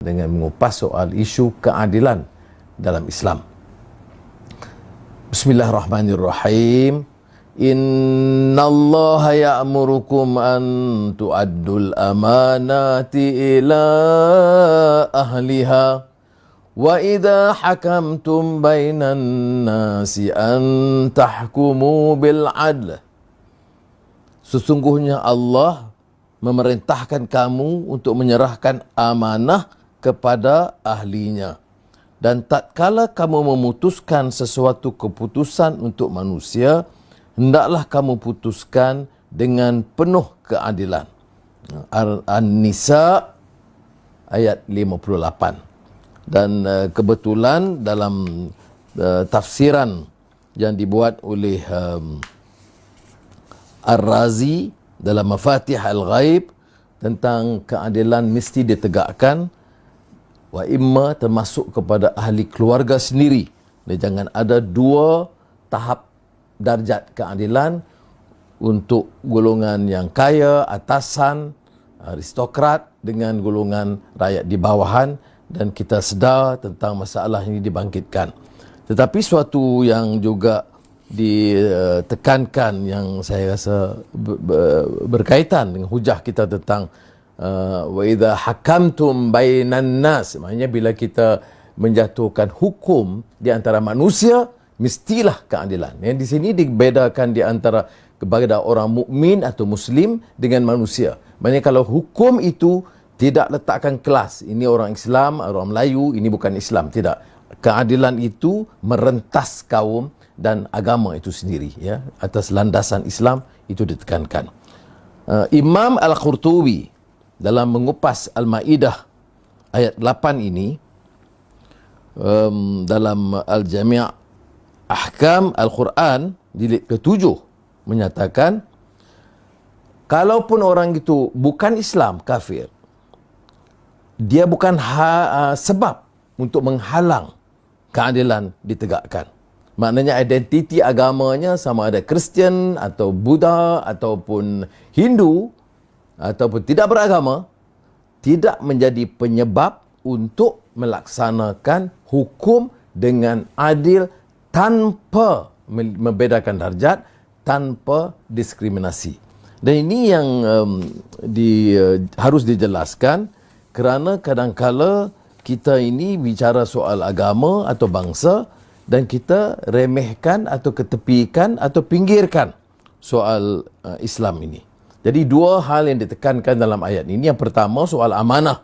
dengan mengupas soal isu keadilan dalam Islam. Bismillahirrahmanirrahim. Innallaha ya'murukum an tu'addul amanati ila ahliha wa idza hakamtum bainan nasi an tahkumu bil adl. Sesungguhnya Allah memerintahkan kamu untuk menyerahkan amanah kepada ahlinya. Dan tatkala kamu memutuskan sesuatu keputusan untuk manusia, hendaklah kamu putuskan dengan penuh keadilan. An-Nisa ayat 58. Dan kebetulan dalam tafsiran yang dibuat oleh Ar-Razi dalam Mafatih Al-Ghaib tentang keadilan mesti ditegakkan, wa imma termasuk kepada ahli keluarga sendiri. Dan jangan ada dua tahap darjat keadilan untuk golongan yang kaya, atasan, aristokrat dengan golongan rakyat di bawahan, dan kita sedar tentang masalah ini dibangkitkan. Tetapi suatu yang juga ditekankan yang saya rasa berkaitan dengan hujah kita tentang wa idza hakamtum bainan nas, maknanya bila kita menjatuhkan hukum di antara manusia mestilah keadilan. Yang di sini dibedakan di antara kepada orang mukmin atau muslim dengan manusia. Maknanya kalau hukum itu tidak letakkan kelas, ini orang Islam, orang Melayu, ini bukan Islam, tidak. Keadilan itu merentas kaum dan agama itu sendiri, ya, atas landasan Islam itu ditekankan. Imam Al-Qurtubi dalam mengupas Al-Maidah ayat 8 ini, dalam Al-Jami' Ahkam Al-Quran jilid ke-7 menyatakan, kalaupun orang itu bukan Islam, kafir, dia bukan sebab untuk menghalang keadilan ditegakkan. Maknanya identiti agamanya, sama ada Kristian atau Buddha ataupun Hindu ataupun tidak beragama, tidak menjadi penyebab untuk melaksanakan hukum dengan adil tanpa membedakan darjat, tanpa diskriminasi. Dan ini yang harus dijelaskan, kerana kadang-kala kita ini bicara soal agama atau bangsa dan kita remehkan atau ketepikan atau pinggirkan soal Islam ini. Jadi dua hal yang ditekankan dalam ayat ini. Yang pertama soal amanah.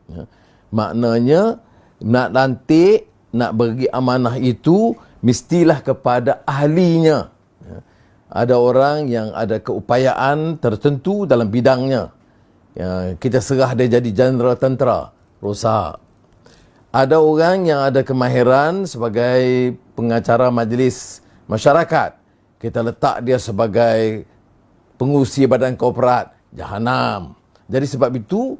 Ya. Maknanya nak lantik, nak bagi amanah itu mestilah kepada ahlinya. Ya. Ada orang yang ada keupayaan tertentu dalam bidangnya. Ya, kita serah dia jadi jeneral tentera, rosak. Ada orang yang ada kemahiran sebagai pengacara majlis masyarakat. Kita letak dia sebagai pengurusi badan korporat, jahanam. Jadi sebab itu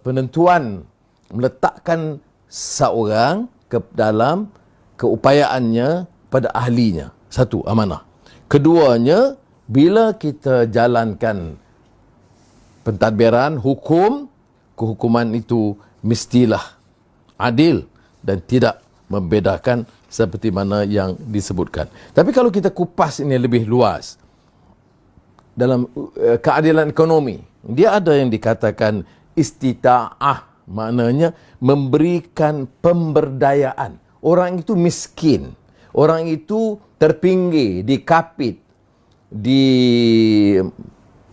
penentuan meletakkan seorang ke dalam keupayaannya pada ahlinya. Satu, amanah. Keduanya, bila kita jalankan pentadbiran hukum, kehukuman itu mestilah adil dan tidak membedakan seperti mana yang disebutkan. Tapi kalau kita kupas ini lebih luas, dalam keadilan ekonomi, dia ada yang dikatakan istita'ah, maknanya memberikan pemberdayaan. Orang itu miskin, orang itu terpinggir, dikapit di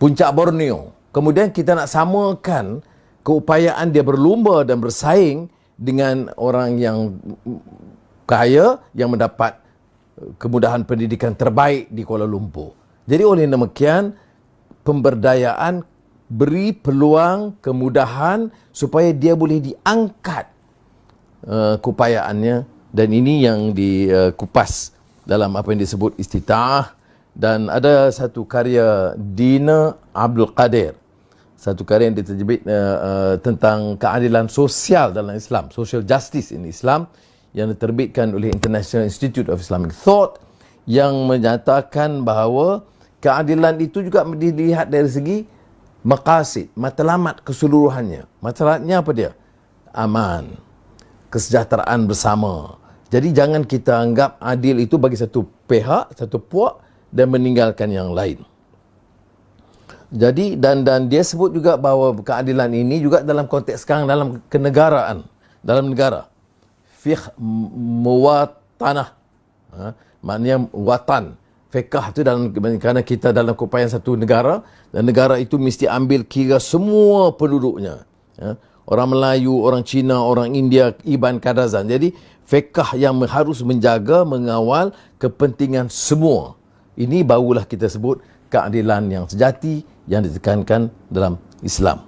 puncak Borneo. Kemudian kita nak samakan keupayaan dia berlumba dan bersaing dengan orang yang kaya yang mendapat kemudahan pendidikan terbaik di Kuala Lumpur. Jadi oleh demikian, pemberdayaan beri peluang, kemudahan supaya dia boleh diangkat keupayaannya, dan ini yang dikupas dalam apa yang disebut istita'ah. Dan ada satu karya Dina Abdul Qadir, satu karya yang diterjemah tentang keadilan sosial dalam Islam, social justice in Islam, yang diterbitkan oleh International Institute of Islamic Thought, yang menyatakan bahawa keadilan itu juga dilihat dari segi maqasid, matlamat keseluruhannya. Matlamatnya apa dia? aman, kesejahteraan bersama. Jadi jangan kita anggap adil itu bagi satu pihak, satu puak dan meninggalkan yang lain. Jadi dan dia sebut juga bahawa keadilan ini juga dalam konteks sekarang dalam kenegaraan, dalam negara. Fiqh muwatanah. Maknanya watan. Fiqh itu dalam, kerana kita dalam kumpulan satu negara dan negara itu mesti ambil kira semua penduduknya. Orang Melayu, orang Cina, orang India, Iban Kadazan. Jadi fiqh yang harus menjaga, mengawal kepentingan semua. Ini barulah kita sebut keadilan yang sejati yang ditekankan dalam Islam.